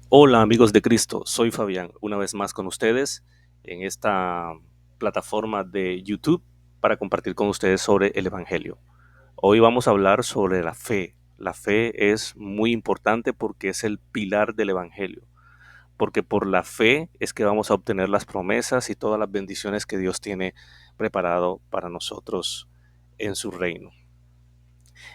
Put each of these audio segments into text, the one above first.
Hola amigos de Cristo, soy Fabián, una vez más con ustedes en esta plataforma de YouTube para compartir con ustedes sobre el Evangelio. Hoy vamos a hablar sobre la fe. La fe es muy importante porque es el pilar del Evangelio, porque por la fe es que vamos a obtener las promesas y todas las bendiciones que Dios tiene preparado para nosotros en su reino.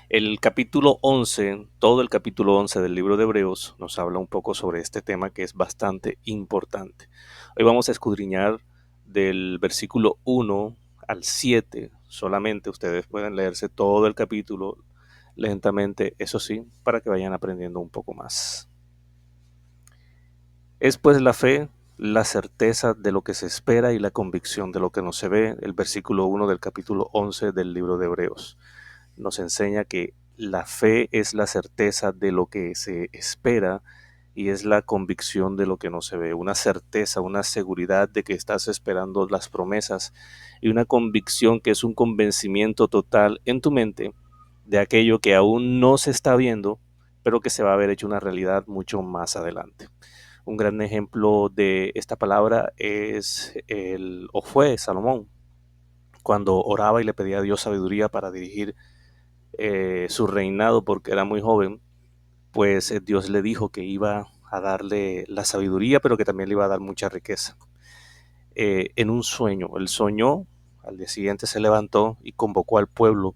El capítulo 11, todo el capítulo 11 del libro de Hebreos nos habla un poco sobre este tema que es bastante importante. Hoy vamos a escudriñar del versículo 1 al 7 solamente. Ustedes pueden leerse todo el capítulo lentamente, eso sí, para que vayan aprendiendo un poco más. Es pues la fe, la certeza de lo que se espera y la convicción de lo que no se ve. El versículo 1 del capítulo 11 del libro de Hebreos nos enseña que la fe es la certeza de lo que se espera y es la convicción de lo que no se ve, una certeza, una seguridad de que estás esperando las promesas y una convicción que es un convencimiento total en tu mente de aquello que aún no se está viendo, pero que se va a ver hecho una realidad mucho más adelante. Un gran ejemplo de esta palabra es o fue Salomón, cuando oraba y le pedía a Dios sabiduría para dirigir su reinado porque era muy joven, pues Dios le dijo que iba a darle la sabiduría, pero que también le iba a dar mucha riqueza. En un sueño, él soñó, al día siguiente se levantó y convocó al pueblo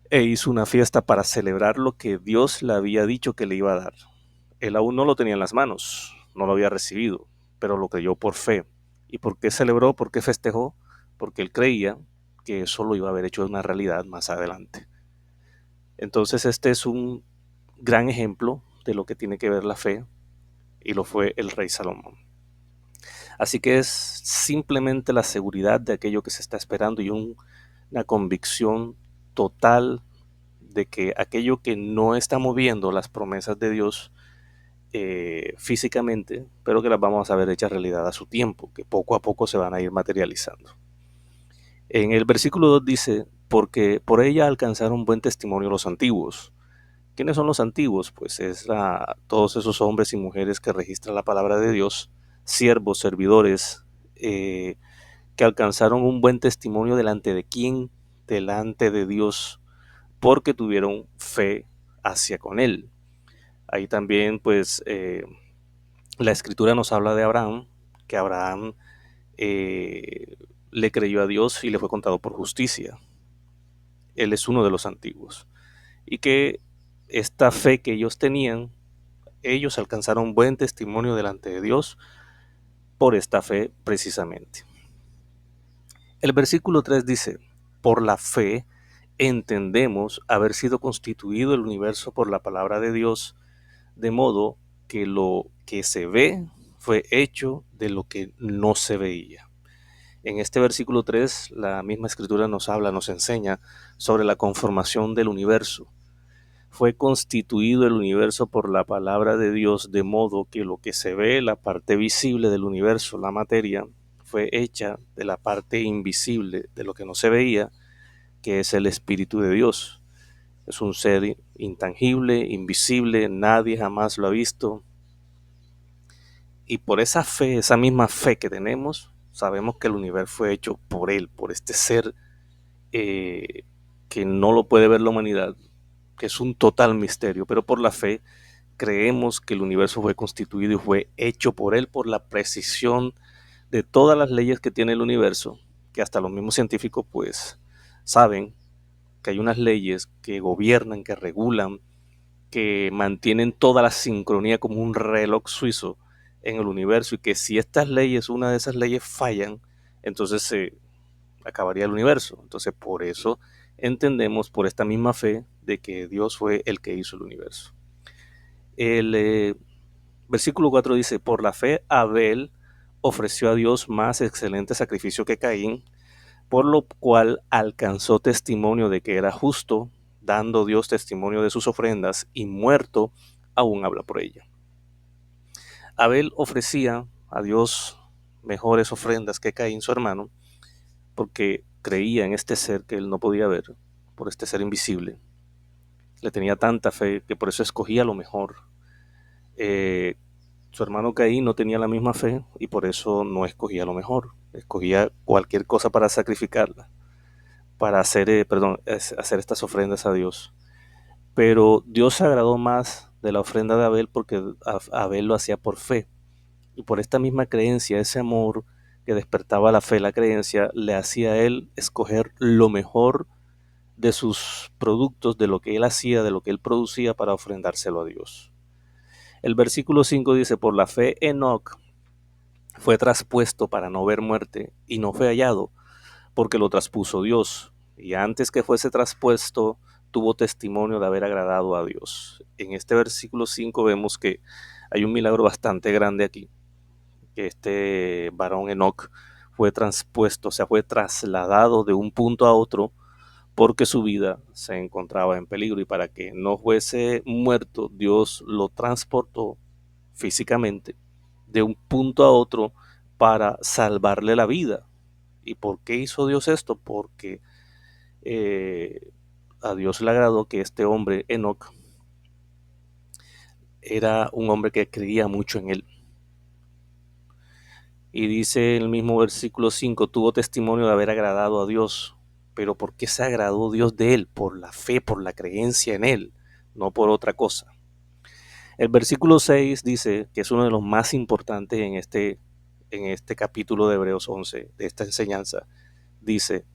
e hizo una fiesta para celebrar lo que Dios le había dicho que le iba a dar. Él aún no lo tenía en las manos, no lo había recibido, pero lo creyó por fe. ¿Y por qué celebró? ¿Por qué festejó? Porque él creía que eso lo iba a haber hecho una realidad más adelante. Entonces este es un gran ejemplo de lo que tiene que ver la fe y lo fue el rey Salomón. Así que es simplemente la seguridad de aquello que se está esperando y una convicción total de que aquello que no estamos viendo, las promesas de Dios físicamente, pero que las vamos a ver hechas realidad a su tiempo, que poco a poco se van a ir materializando. En el versículo 2 dice, porque por ella alcanzaron buen testimonio los antiguos. ¿Quiénes son los antiguos? Pues todos esos hombres y mujeres que registran la palabra de Dios, siervos, servidores, eh, que alcanzaron un buen testimonio delante de quién, delante de Dios, porque tuvieron fe hacia con Él. Ahí también, pues, la escritura nos habla de Abraham, que Abraham eh, le creyó a Dios y le fue contado por justicia. Él es uno de los antiguos. Y que esta fe que ellos tenían, ellos alcanzaron buen testimonio delante de Dios por esta fe precisamente. El versículo 3 dice, por la fe entendemos haber sido constituido el universo por la palabra de Dios, de modo que lo que se ve fue hecho de lo que no se veía. En este versículo 3, la misma escritura nos habla, nos enseña sobre la conformación del universo. Fue constituido el universo por la palabra de Dios, de modo que lo que se ve, la parte visible del universo, la materia, fue hecha de la parte invisible, de lo que no se veía, que es el Espíritu de Dios. Es un ser intangible, invisible, nadie jamás lo ha visto. Y por esa fe, esa misma fe que tenemos, sabemos que el universo fue hecho por Él, por este ser eh, que no lo puede ver la humanidad, que es un total misterio, pero por la fe creemos que el universo fue constituido y fue hecho por Él, por la precisión de todas las leyes que tiene el universo, que hasta los mismos científicos pues saben que hay unas leyes que gobiernan, que regulan, que mantienen toda la sincronía como un reloj suizo en el universo y que si estas leyes, una de esas leyes fallan, entonces se acabaría el universo. Entonces por eso entendemos por esta misma fe de que Dios fue el que hizo el universo. El versículo 4 dice, por la fe Abel ofreció a Dios más excelente sacrificio que Caín, por lo cual alcanzó testimonio de que era justo, dando Dios testimonio de sus ofrendas, y muerto aún habla por ella. Abel ofrecía a Dios mejores ofrendas que Caín, su hermano, porque creía en este ser que él no podía ver, por este ser invisible. Le tenía tanta fe que por eso escogía lo mejor. Eh, Su hermano Caín no tenía la misma fe y por eso no escogía lo mejor, escogía cualquier cosa para sacrificarla, para hacer, hacer estas ofrendas a Dios. Pero Dios se agradó más de la ofrenda de Abel porque Abel lo hacía por fe. Y por esta misma creencia, ese amor que despertaba la fe, la creencia, le hacía a él escoger lo mejor de sus productos, de lo que él hacía, de lo que él producía para ofrendárselo a Dios. El versículo 5 dice, por la fe Enoc fue traspuesto para no ver muerte y no fue hallado porque lo traspuso Dios. Y antes que fuese traspuesto, tuvo testimonio de haber agradado a Dios. En este versículo 5 vemos que hay un milagro bastante grande aquí, que este varón Enoc fue transpuesto, o sea, fue trasladado de un punto a otro porque su vida se encontraba en peligro y para que no fuese muerto, Dios lo transportó físicamente de un punto a otro para salvarle la vida. ¿Y por qué hizo Dios esto? Porque a Dios le agradó que este hombre, Enoc, era un hombre que creía mucho en él. Y dice el mismo versículo 5, tuvo testimonio de haber agradado a Dios. Pero ¿por qué se agradó Dios de él? Por la fe, por la creencia en él, no por otra cosa. El versículo 6 dice, que es uno de los más importantes en este capítulo de Hebreos 11, de esta enseñanza, dice,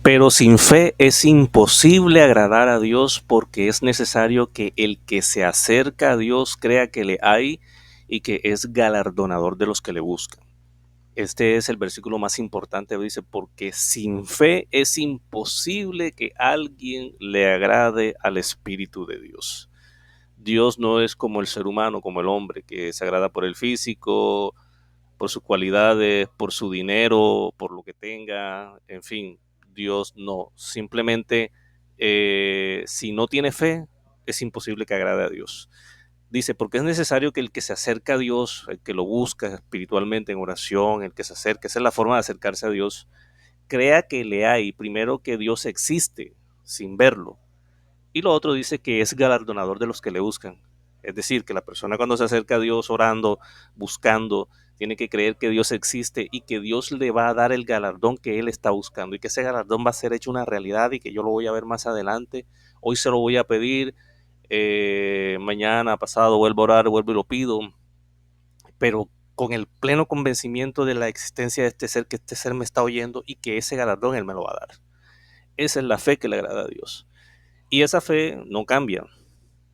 pero sin fe es imposible agradar a Dios porque es necesario que el que se acerca a Dios crea que le hay y que es galardonador de los que le buscan. Este es el versículo más importante, dice, porque sin fe es imposible que alguien le agrade al Espíritu de Dios. Dios no es como el ser humano, como el hombre, que se agrada por el físico, por sus cualidades, por su dinero, por lo que tenga, en fin, Dios no. Simplemente, si no tiene fe, es imposible que agrade a Dios. Dice, porque es necesario que el que se acerca a Dios, el que lo busca espiritualmente en oración, el que se acerca, esa es la forma de acercarse a Dios, crea que le hay, primero que Dios existe, sin verlo. Y lo otro dice que es galardonador de los que le buscan. Es decir, que la persona cuando se acerca a Dios orando, buscando, tiene que creer que Dios existe y que Dios le va a dar el galardón que él está buscando y que ese galardón va a ser hecho una realidad y que yo lo voy a ver más adelante. Hoy se lo voy a pedir, mañana, pasado, vuelvo a orar, vuelvo y lo pido, pero con el pleno convencimiento de la existencia de este ser, que este ser me está oyendo y que ese galardón él me lo va a dar. Esa es la fe que le agrada a Dios. Y esa fe no cambia.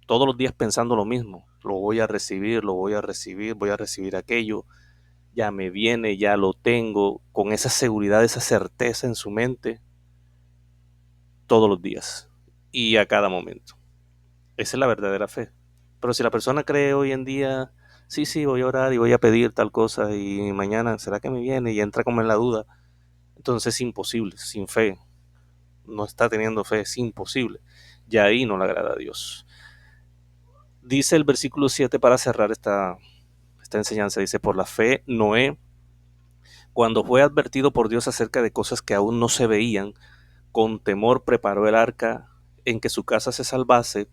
Todos los días pensando lo mismo. Lo voy a recibir, lo voy a recibir aquello. Ya me viene, ya lo tengo. Con esa seguridad, esa certeza en su mente. Todos los días. Y a cada momento. Esa es la verdadera fe. Pero si la persona cree hoy en día, sí, sí, voy a orar y voy a pedir tal cosa. Y mañana, ¿será que me viene? Y entra como en la duda. Entonces es imposible, sin fe. No está teniendo fe, es imposible. Ya ahí no le agrada a Dios. Dice el versículo 7 para cerrar esta enseñanza, dice, por la fe Noé, cuando fue advertido por Dios acerca de cosas que aún no se veían, con temor preparó el arca en que su casa se salvase,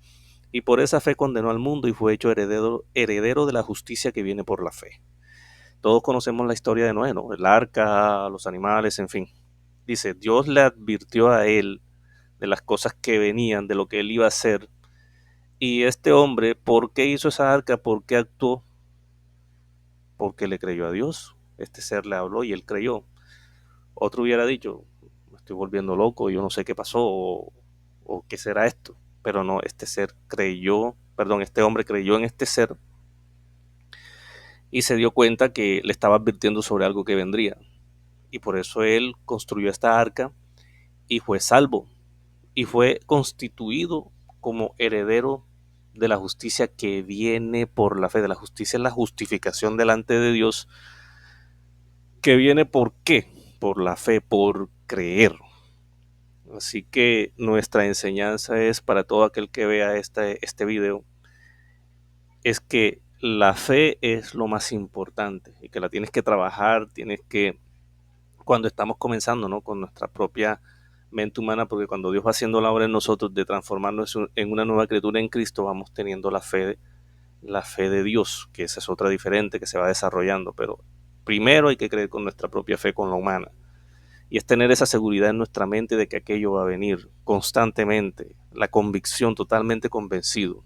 y por esa fe condenó al mundo y fue hecho heredero de la justicia que viene por la fe. Todos conocemos la historia de Noé, ¿no? El arca, los animales, en fin. Dice, Dios le advirtió a él de las cosas que venían, de lo que él iba a hacer, y este hombre, ¿por qué hizo esa arca? ¿Por qué actuó? Porque le creyó a Dios. Este ser le habló y él creyó. Otro hubiera dicho, me estoy volviendo loco, yo no sé qué pasó o qué será esto. Pero no, este ser creyó, perdón, este hombre creyó en este ser y se dio cuenta que le estaba advirtiendo sobre algo que vendría. Y por eso él construyó esta arca y fue salvo. Y fue constituido como heredero de la justicia que viene por la fe. De la justicia es la justificación delante de Dios, que viene por qué, por la fe, por creer. Así que nuestra enseñanza es para todo aquel que vea este video, es que la fe es lo más importante y que la tienes que trabajar, tienes que, cuando estamos comenzando, ¿no? Con nuestra propia mente humana, porque cuando Dios va haciendo la obra en nosotros de transformarnos en una nueva criatura en Cristo, vamos teniendo la fe la fe de Dios, que esa es otra diferente que se va desarrollando, pero primero hay que creer con nuestra propia fe, con la humana, y es tener esa seguridad en nuestra mente de que aquello va a venir constantemente, la convicción, totalmente convencido.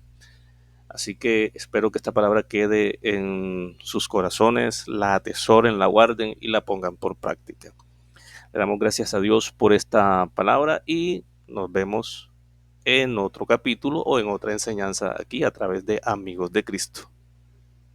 Así que espero que esta palabra quede en sus corazones, la atesoren, la guarden y la pongan por práctica. Le damos gracias a Dios por esta palabra y nos vemos en otro capítulo o en otra enseñanza aquí a través de Amigos de Cristo.